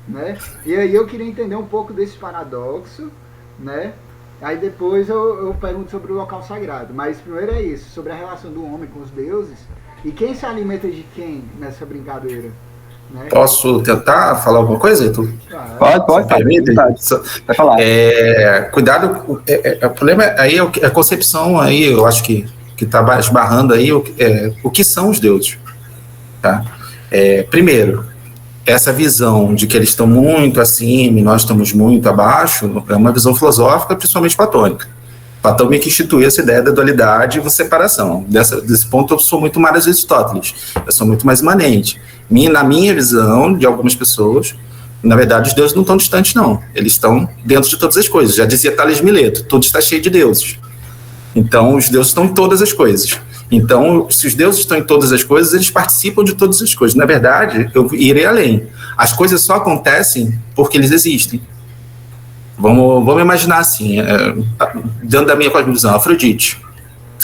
né? E aí eu queria entender um pouco desse paradoxo, né? Aí depois eu pergunto sobre o local sagrado, mas primeiro é isso, sobre a relação do homem com os deuses. E quem se alimenta de quem nessa brincadeira? Né? Posso tentar falar alguma coisa, Heitor? Pode falar. Cuidado, o problema aí é a concepção, aí eu acho que está esbarrando aí o que são os deuses. Tá? Primeiro, essa visão de que eles estão muito acima e nós estamos muito abaixo é uma visão filosófica, principalmente platônica. Platão meio que instituiu essa ideia da dualidade e separação. Desse ponto eu sou muito mais Aristóteles, eu sou muito mais imanente. Na minha visão, de algumas pessoas, na verdade os deuses não estão distantes não, eles estão dentro de todas as coisas. Já dizia Tales Mileto, tudo está cheio de deuses. Então os deuses estão em todas as coisas. Então, se os deuses estão em todas as coisas, eles participam de todas as coisas. Na verdade, eu irei além. As coisas só acontecem porque eles existem. Vamos imaginar assim, dentro da minha cosmovisão, Afrodite.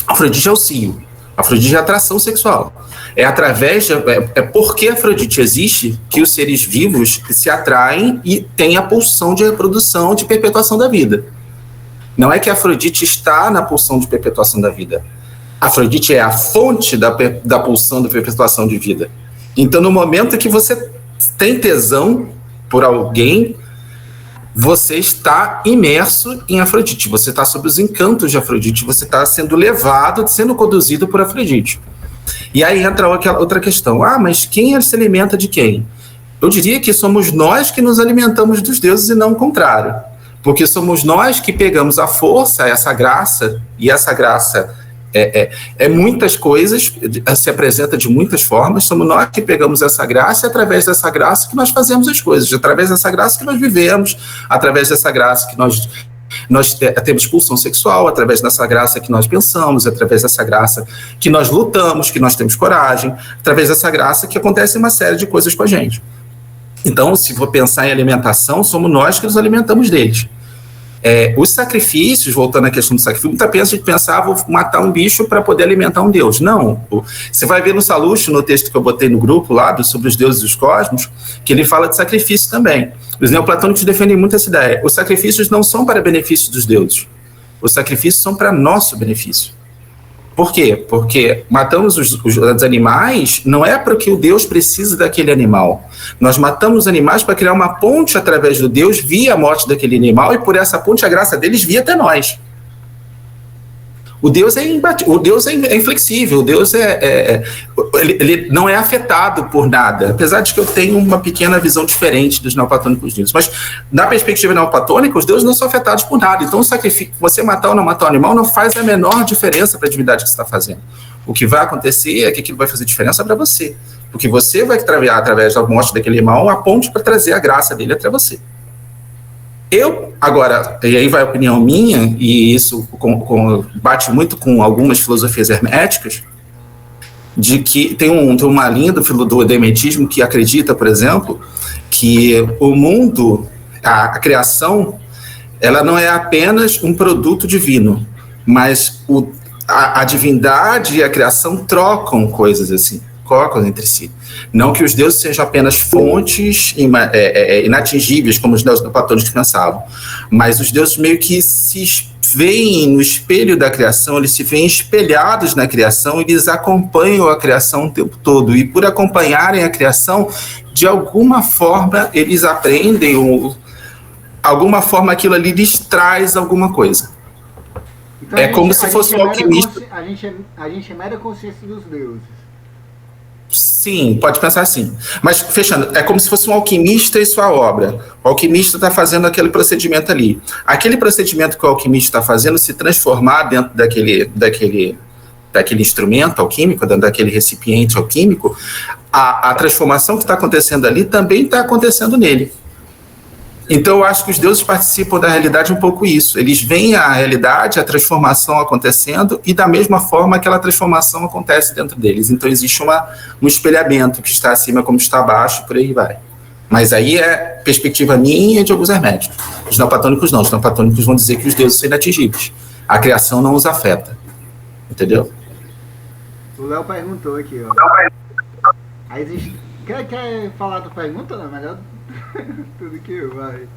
Afrodite é o cio. Afrodite é a atração sexual. É porque Afrodite existe que os seres vivos se atraem e têm a pulsão de reprodução, de perpetuação da vida. Não é que Afrodite está na pulsão de perpetuação da vida. Afrodite é a fonte da pulsão de perpetuação de vida. Então, no momento que você tem tesão por alguém, você está imerso em Afrodite, você está sob os encantos de Afrodite, você está sendo levado, sendo conduzido por Afrodite. E aí entra outra questão. Mas quem se alimenta de quem? Eu diria que somos nós que nos alimentamos dos deuses e não o contrário. Porque somos nós que pegamos a força, essa graça, e essa graça é muitas coisas, se apresenta de muitas formas, somos nós que pegamos essa graça e através dessa graça que nós fazemos as coisas, através dessa graça que nós vivemos, através dessa graça que nós temos pulsão sexual, através dessa graça que nós pensamos, através dessa graça que nós lutamos, que nós temos coragem, através dessa graça que acontece uma série de coisas com a gente. Então, se for pensar em alimentação, somos nós que nos alimentamos deles. Os sacrifícios, voltando à questão do sacrifício, muita gente pensava, vou matar um bicho para poder alimentar um deus. Não. Você vai ver no Sallusto, no texto que eu botei no grupo lá, sobre os deuses dos cosmos, que ele fala de sacrifício também. Os neoplatônicos defendem muito essa ideia. Os sacrifícios não são para benefício dos deuses. Os sacrifícios são para nosso benefício. Por quê? Porque matamos os animais não é porque o Deus precisa daquele animal. Nós matamos os animais para criar uma ponte através do Deus via a morte daquele animal e por essa ponte a graça deles via até nós. O Deus é inflexível, o Deus ele não é afetado por nada, apesar de que eu tenho uma pequena visão diferente dos neoplatônicos disso. Mas, na perspectiva neoplatônica, os deuses não são afetados por nada. Então, o sacrifício, você matar ou não matar um animal, não faz a menor diferença para a divindade que você está fazendo. O que vai acontecer é que aquilo vai fazer diferença para você. Porque você vai trabalhar através da morte daquele animal a ponte para trazer a graça dele até você. Agora, e aí vai a opinião minha, e isso bate muito com algumas filosofias herméticas, de que tem uma linha do hermetismo que acredita, por exemplo, que o mundo, a criação, ela não é apenas um produto divino, mas a divindade e a criação trocam coisas assim, trocam entre si. Não que os deuses sejam apenas fontes inatingíveis, como os deuses neoplatônicos pensavam, mas os deuses meio que se veem no espelho da criação, eles se veem espelhados na criação, eles acompanham a criação o tempo todo, e por acompanharem a criação, de alguma forma eles aprendem, alguma forma aquilo ali lhes traz alguma coisa. Então, como se fosse um alquimista. A gente é mera consciência dos deuses. Sim, pode pensar assim. Mas, fechando, é como se fosse um alquimista e sua obra. O alquimista está fazendo aquele procedimento ali. Aquele procedimento que o alquimista está fazendo se transformar dentro daquele instrumento alquímico, dentro daquele recipiente alquímico, a transformação que está acontecendo ali também está acontecendo nele. Então, eu acho que os deuses participam da realidade um pouco isso. Eles veem a realidade, a transformação acontecendo, e da mesma forma aquela transformação acontece dentro deles. Então, existe um espelhamento que está acima como está abaixo, por aí vai. Mas aí é perspectiva minha e de alguns herméticos. Os neoplatônicos não. Os neoplatônicos vão dizer que os deuses são inatingíveis. A criação não os afeta. Entendeu? O Léo perguntou aqui, ó. Aí existe... Quer falar da pergunta? Não, melhor tudo que eu, vai.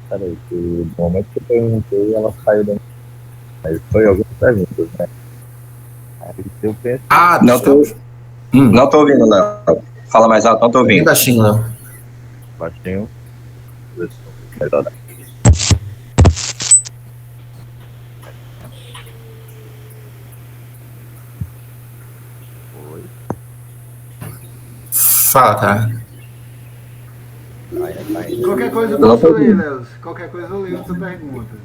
Peraí, que no momento que eu perguntei, ela saiu da... Mas foi algumas perguntas, né? Aí eu penso... Não tô ouvindo, Léo. Fala mais alto, não tô ouvindo. Baixinho, Léo. Baixinho. Melhor. Fala, cara. Qualquer coisa eu posso ler, Léo. Qualquer coisa eu leio essa pergunta.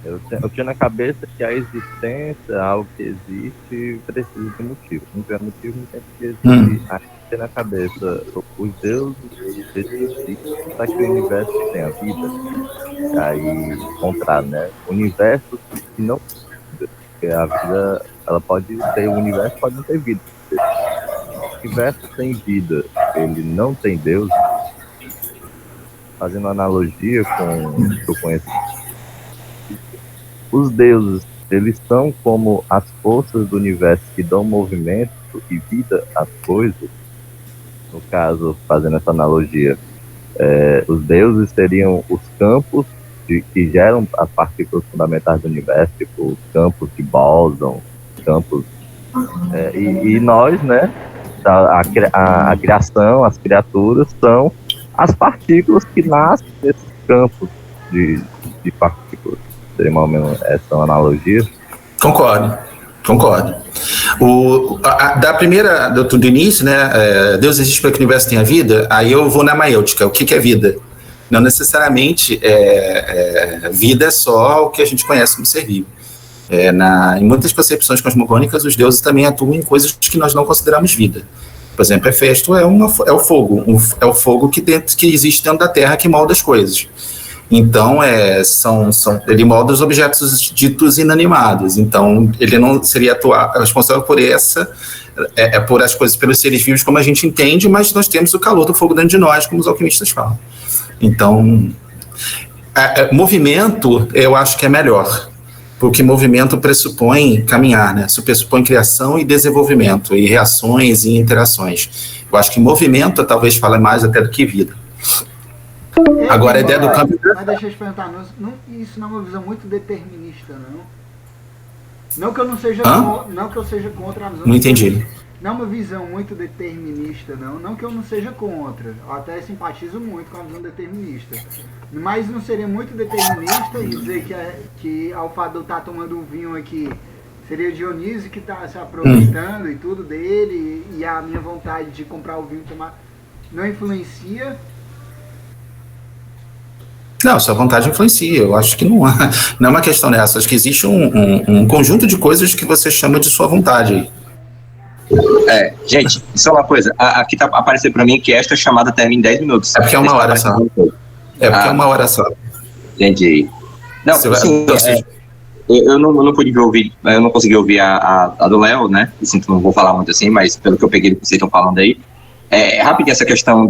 Eu tinha na cabeça que a existência, algo que existe, precisa de motivo. Não tiver motivo, não tem que existir. Aí eu tinha na cabeça, os deuses existem para que o universo tenha vida. Aí, contrário, né? O universo que não... Porque a vida, ela pode ter... O universo pode não ter vida. O universo tem vida, ele não tem Deus. Fazendo analogia com o que eu conheço, os deuses, eles são como as forças do universo que dão movimento e vida às coisas. No caso, fazendo essa analogia, os deuses seriam os campos que geram as partículas fundamentais do universo, tipo os campos de bóson, campos... e nós, né, a criação, as criaturas são as partículas que nascem desses campos de partículas. Seria mais ou menos essa analogia? Concordo. Da primeira, do início, né, Deus existe para que o universo tenha vida, aí eu vou na maêutica. O que é vida? Não necessariamente vida é só o que a gente conhece como ser vivo. Em muitas concepções cosmogônicas, os deuses também atuam em coisas que nós não consideramos vida. Por exemplo, Hefesto é o fogo, é o fogo que existe dentro da Terra, que molda as coisas. Então, ele molda os objetos ditos inanimados. Então, ele não seria responsável por por as coisas, pelos seres vivos como a gente entende, mas nós temos o calor do fogo dentro de nós, como os alquimistas falam. Então, movimento, eu acho que é melhor. Porque movimento pressupõe caminhar, né? Pressupõe criação e desenvolvimento, e reações e interações. Eu acho que movimento talvez fale mais até do que vida. Agora, a ideia do campo... Mas deixa eu te perguntar, isso não é uma visão muito determinista, não? Não que eu não seja, não que eu seja contra a visão... Não entendi. não é uma visão muito determinista, não que eu não seja contra, eu até simpatizo muito com a visão determinista, mas não seria muito determinista e dizer que ao fato de eu estar tomando um vinho aqui, seria Dionísio que está se aproveitando e tudo dele, e a minha vontade de comprar o vinho e tomar não influencia? Não, sua vontade influencia. Eu acho que não é uma questão dessa. Acho que existe um conjunto de coisas que você chama de sua vontade. Gente, só uma coisa. Aqui tá aparecendo para mim que esta chamada termina em 10 minutos. É porque é uma hora só. É Entendi. Não, assim, eu não pude ouvir, eu não consegui ouvir a do Léo, né? Sinto, não vou falar muito assim, mas pelo que eu peguei do que vocês estão falando aí, rapidinho essa questão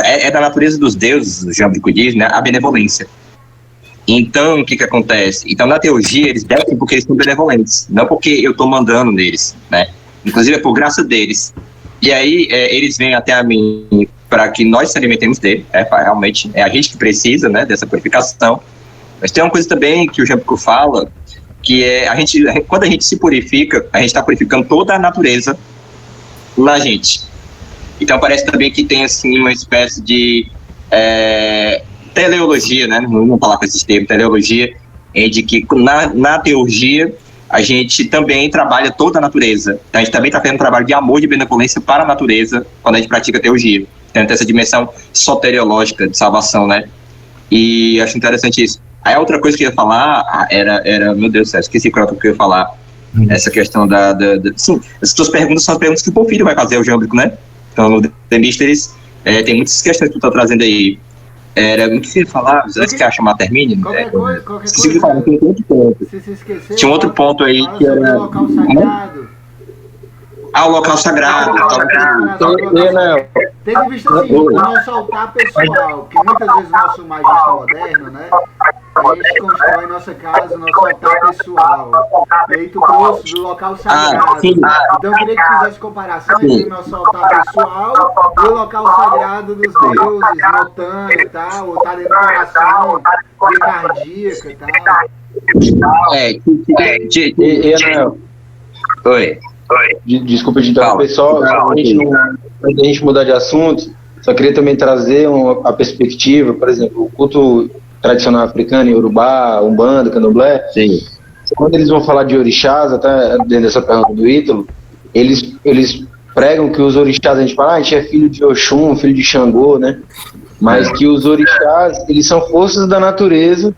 é da natureza dos deuses, o Jâmblico diz, né, a benevolência. Então, o que acontece? Então, na teologia, eles devem porque eles são benevolentes, não porque eu estou mandando neles, né? Inclusive, é por graça deles. E aí, eles vêm até a mim para que nós se alimentemos dele, realmente, é a gente que precisa, né, dessa purificação. Mas tem uma coisa também que o Jâmblico fala, que quando a gente se purifica, a gente está purificando toda a natureza na gente. Então parece também que tem assim uma espécie de teleologia, né? Não vamos falar com esses termos, teleologia, de que na teologia a gente também trabalha toda a natureza. Então, a gente também está fazendo um trabalho de amor e de benevolência para a natureza quando a gente pratica teologia. Então tem essa dimensão soteriológica de salvação, né? E acho interessante isso. Aí a outra coisa que eu ia falar era meu Deus do céu, esqueci qual que eu ia falar. Essa questão sim, as tuas perguntas são as perguntas que o Porfírio vai fazer ao Jâmblico, né? Então, no The Mysteries, tem muitas questões que tu tá trazendo aí. Era o que você ia falar, antes que a chamada termine? Qualquer coisa. Esqueci de falar, tem outro ponto. Se esquecer, tinha um outro ponto aí que era. O local sagrado. O local sagrado. Tendo visto assim, o nosso altar pessoal, que muitas vezes o nosso magista moderno, né? A gente constrói nossa casa, nosso altar pessoal. E aí tu trouxe do local sagrado. Então eu queria que fizesse comparação entre o nosso altar pessoal e o local sagrado dos deuses, montanha e tal, ou tá dentro do coração, via cardíaca e tal. Oi. Desculpa te interromper, só antes da gente mudar de assunto, só queria também trazer a perspectiva, por exemplo, o culto tradicional africano, Yorubá, Umbanda, Candomblé. Sim. Quando eles vão falar de orixás, até dentro dessa pergunta do Ítalo, eles pregam que os orixás, a gente fala, a gente é filho de Oxum, filho de Xangô, né? Mas que os orixás, eles são forças da natureza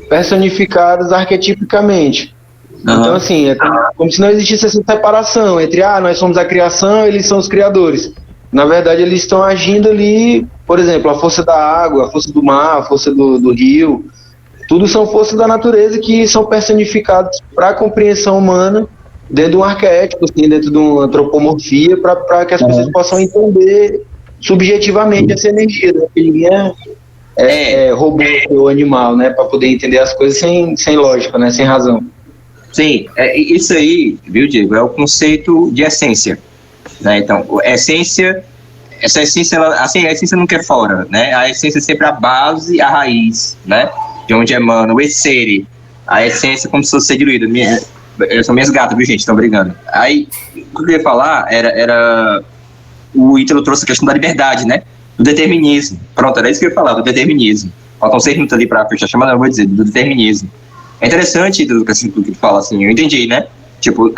personificadas arquetipicamente. Então, assim, é como se não existisse essa separação entre, nós somos a criação, eles são os criadores. Na verdade, eles estão agindo ali, por exemplo, a força da água, a força do mar, a força do rio, tudo são forças da natureza que são personificadas para a compreensão humana dentro de um arquétipo, assim, dentro de uma antropomorfia, para que as pessoas possam entender subjetivamente essa energia, né? Que ninguém é robô ou animal, né? Para poder entender as coisas sem lógica, né? Sem razão. Sim, isso aí, viu, Diego, é o conceito de essência, né? Então, essa essência, a essência nunca é fora, né? A essência é sempre a base, a raiz, né? De onde emana o essere, a essência como se fosse ser diluída. São minhas gatas, viu, gente? Estão brigando. Aí, o que eu ia falar era o Ítalo trouxe a questão da liberdade, né? Do determinismo. Pronto, era isso que eu ia falar, do determinismo. Faltam 6 minutos ali para fechar a chamada, eu vou dizer, do determinismo. É interessante tudo que tu fala, assim, eu entendi, né? Tipo,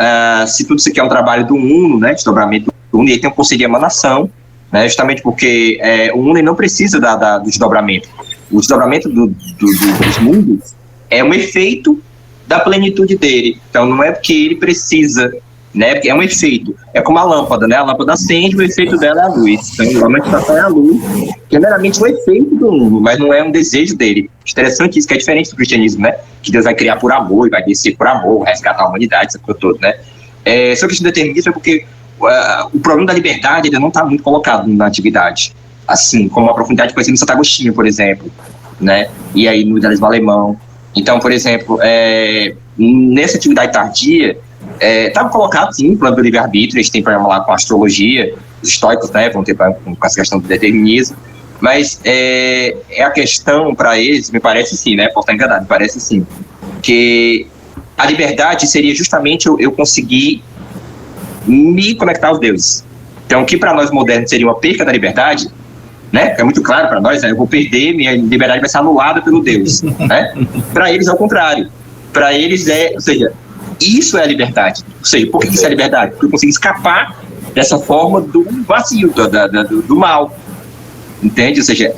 se tudo isso aqui é um trabalho do Uno, né? Desdobramento do Uno, e aí tem um conceito de emanação, né? Justamente porque o Uno não precisa do desdobramento. O desdobramento dos mundos é um efeito da plenitude dele. Então, não é porque ele precisa, né? Porque é um efeito. É como a lâmpada, né? A lâmpada acende, o efeito dela é a luz. Então, normalmente é a luz, que é meramente um efeito do mundo, mas não é um desejo dele. Interessante isso, que é diferente do cristianismo, né? Que Deus vai criar por amor e vai descer por amor, resgatar a humanidade, essa coisa toda, né? Essa questão do determinismo é porque o problema da liberdade ainda não está muito colocado na atividade. Assim, como a profundidade, por exemplo, em Santo Agostinho, por exemplo, né? E aí no idealismo alemão. Então, por exemplo, nessa atividade tardia, estava colocado, sim, o plano do livre-arbítrio, eles têm problema lá com a astrologia, os estoicos, né, vão ter com essa questão do determinismo, mas a questão para eles, me parece sim, né, posso estar enganado, me parece sim, que a liberdade seria justamente eu conseguir me conectar aos deuses. Então, o que para nós modernos seria uma perca da liberdade, né? É muito claro para nós, né? Eu vou perder, minha liberdade vai ser anulada pelo Deus, né? Para eles é o contrário. Para eles ou seja, isso é a liberdade. Ou seja, por que isso é a liberdade? Porque eu consigo escapar dessa forma do vazio, do mal. Entende? Ou seja,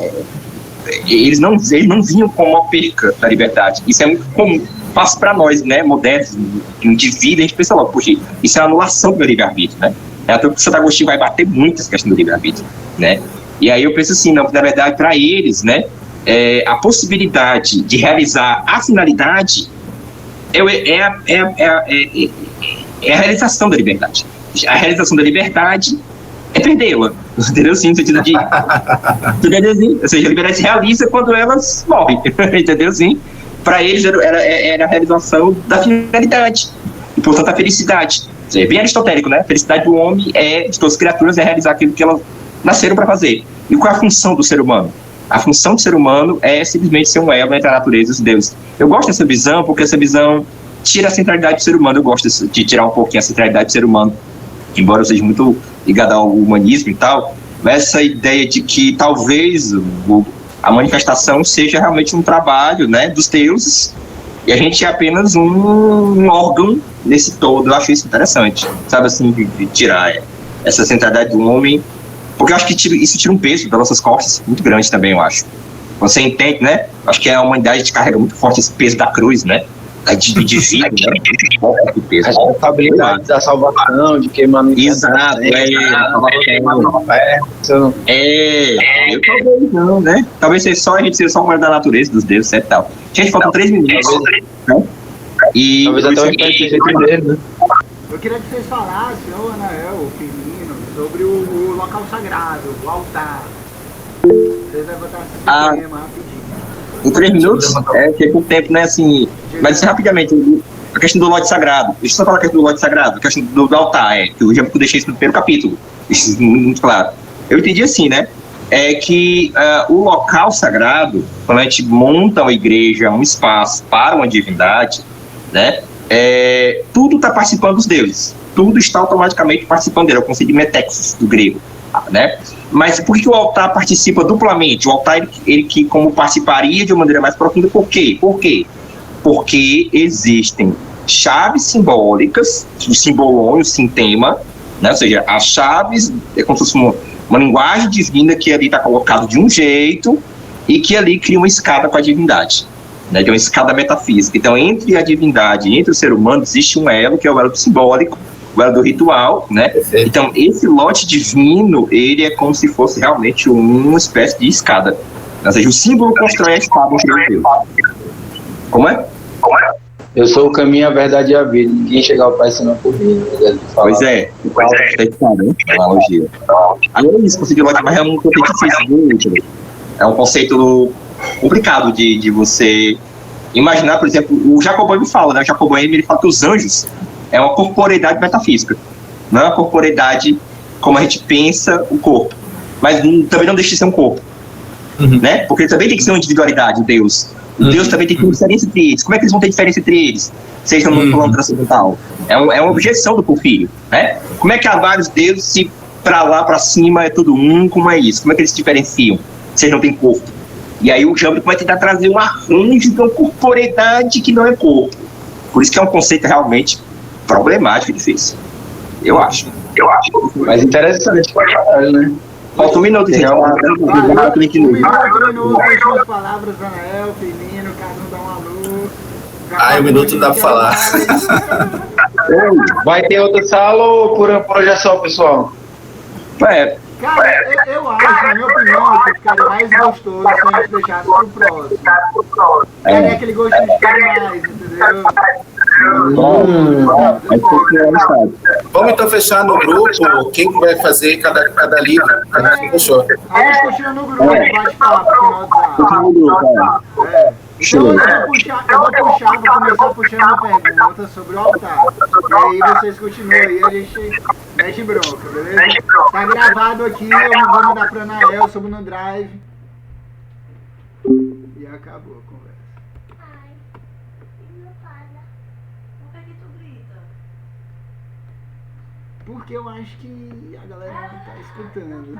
eles não vinham com uma perca da liberdade. Isso é muito comum. Fácil para nós, né, modernos, indivíduos, a gente pensa logo, poxa, isso é uma anulação do meu livre-arbítrio, né? Até porque o Santo Agostinho vai bater muito essa questão do livre-arbítrio, né? E aí eu penso assim, não, na verdade, para eles, né, a possibilidade de realizar a finalidade é a realização da liberdade. A realização da liberdade é perdê-la, entendeu? Sim, no sentido de... entendeu? Ou seja, a liberdade se realiza quando elas morrem, entendeu? Sim. Para eles era a realização da finalidade e, portanto, a felicidade. É bem aristotélico, né? A felicidade do homem de todas as criaturas é realizar aquilo que elas nasceram para fazer. E qual é a função do ser humano? A função do ser humano é simplesmente ser um elo entre a natureza e os deuses. Eu gosto dessa visão porque essa visão tira a centralidade do ser humano. Eu gosto de tirar um pouquinho a centralidade do ser humano, embora eu seja muito ligado ao humanismo e tal, mas essa ideia de que talvez a manifestação seja realmente um trabalho, né, dos deuses, e a gente é apenas um órgão nesse todo. Eu acho isso interessante, sabe, assim, de tirar essa centralidade do homem, porque eu acho que isso tira um peso das nossas costas muito grande também, eu acho. Você entende, né? Acho que a humanidade carrega muito forte esse peso da cruz, né? De vida, né? Muito forte esse peso. A responsabilidade da salvação, de queimar no exato, eu talvez não, né? Talvez a gente seja só uma da natureza, dos deuses, certo, tal. Gente, faltam 3 minutos, né? E talvez até o jeito dele, né? Eu queria que vocês falassem, ô Anael, o Firmino, sobre o local sagrado, o altar. Vocês vão botar esse tema rapidinho. Em 3 minutos? Tem pouco tempo, né? Assim, mas rapidamente, a questão do lote sagrado. Deixa eu só falar a questão do lote sagrado, a questão do altar, que eu já deixei isso no primeiro capítulo. Isso é muito claro. Eu entendi assim, né? É que o local sagrado, quando a gente monta uma igreja, um espaço para uma divindade, né? Tudo está participando dos deuses. Tudo está automaticamente participando dele. É o conceito de metexis, do grego, né? Mas por que o altar participa duplamente? O altar, ele que como participaria de uma maneira mais profunda, por quê? Porque existem chaves simbólicas, o simbolon, o sintema, né? Ou seja, as chaves é como se fosse uma linguagem divina que ali está colocado de um jeito e que ali cria uma escada com a divindade, né? Que é uma escada metafísica. Então, entre a divindade e entre o ser humano existe um elo, que é o elo simbólico, o elo do ritual, né? Perfeito. Então, esse lote divino, ele é como se fosse realmente uma espécie de escada. Ou seja, o símbolo constrói a escada entre os deuses. Como é? Eu sou o caminho, a verdade e a vida. Ninguém chega ao Pai senão por mim. Pois é. Está escada, né? Analogia. Agora, isso, o conceito de lote é um conceito difícil. É um conceito complicado de você imaginar. Por exemplo, o Jacob Boehme fala, né? O Jacob Boehme, ele fala que os anjos é uma corporeidade metafísica, não é uma corporeidade como a gente pensa o corpo, mas também não deixa de ser um corpo, né? Porque também tem que ser uma individualidade, Deus. Deus também tem que ter diferença entre eles. Como é que eles vão ter diferença entre eles? Seja no plano transcendental. É uma objeção do Porfírio, né? Como é que há vários deuses se pra lá, pra cima é tudo um? Como é isso? Como é que eles se diferenciam se eles não têm corpo? E aí o Jâmbito vai tentar trazer um arranjo de uma corporeidade que não é corpo. Por isso que é um conceito realmente problemático e difícil. Eu acho. Mas interessante pra caralho, né? Falta um minuto, gente. Um minuto, últimas palavras, Anael, Firmino, cada um dá uma luz. Um minuto dá pra falar. Vai ter outra sala ou por hoje é só, pessoal? Cara, eu acho, na minha opinião, que ficaria mais gostoso se a gente deixasse pro próximo. É aquele gostinho de ficar mais, entendeu? Vamos então fechar no grupo quem vai fazer cada livro. Fechou. A gente continua no grupo, bate-papo no WhatsApp. Eu vou começar puxando perguntas sobre o altar. E aí vocês continuam aí, a gente mete bronca, beleza? Tá gravado aqui, eu vou mandar pra Anael, subo no Drive. E acabou a conversa. porque eu acho que a galera não tá escutando.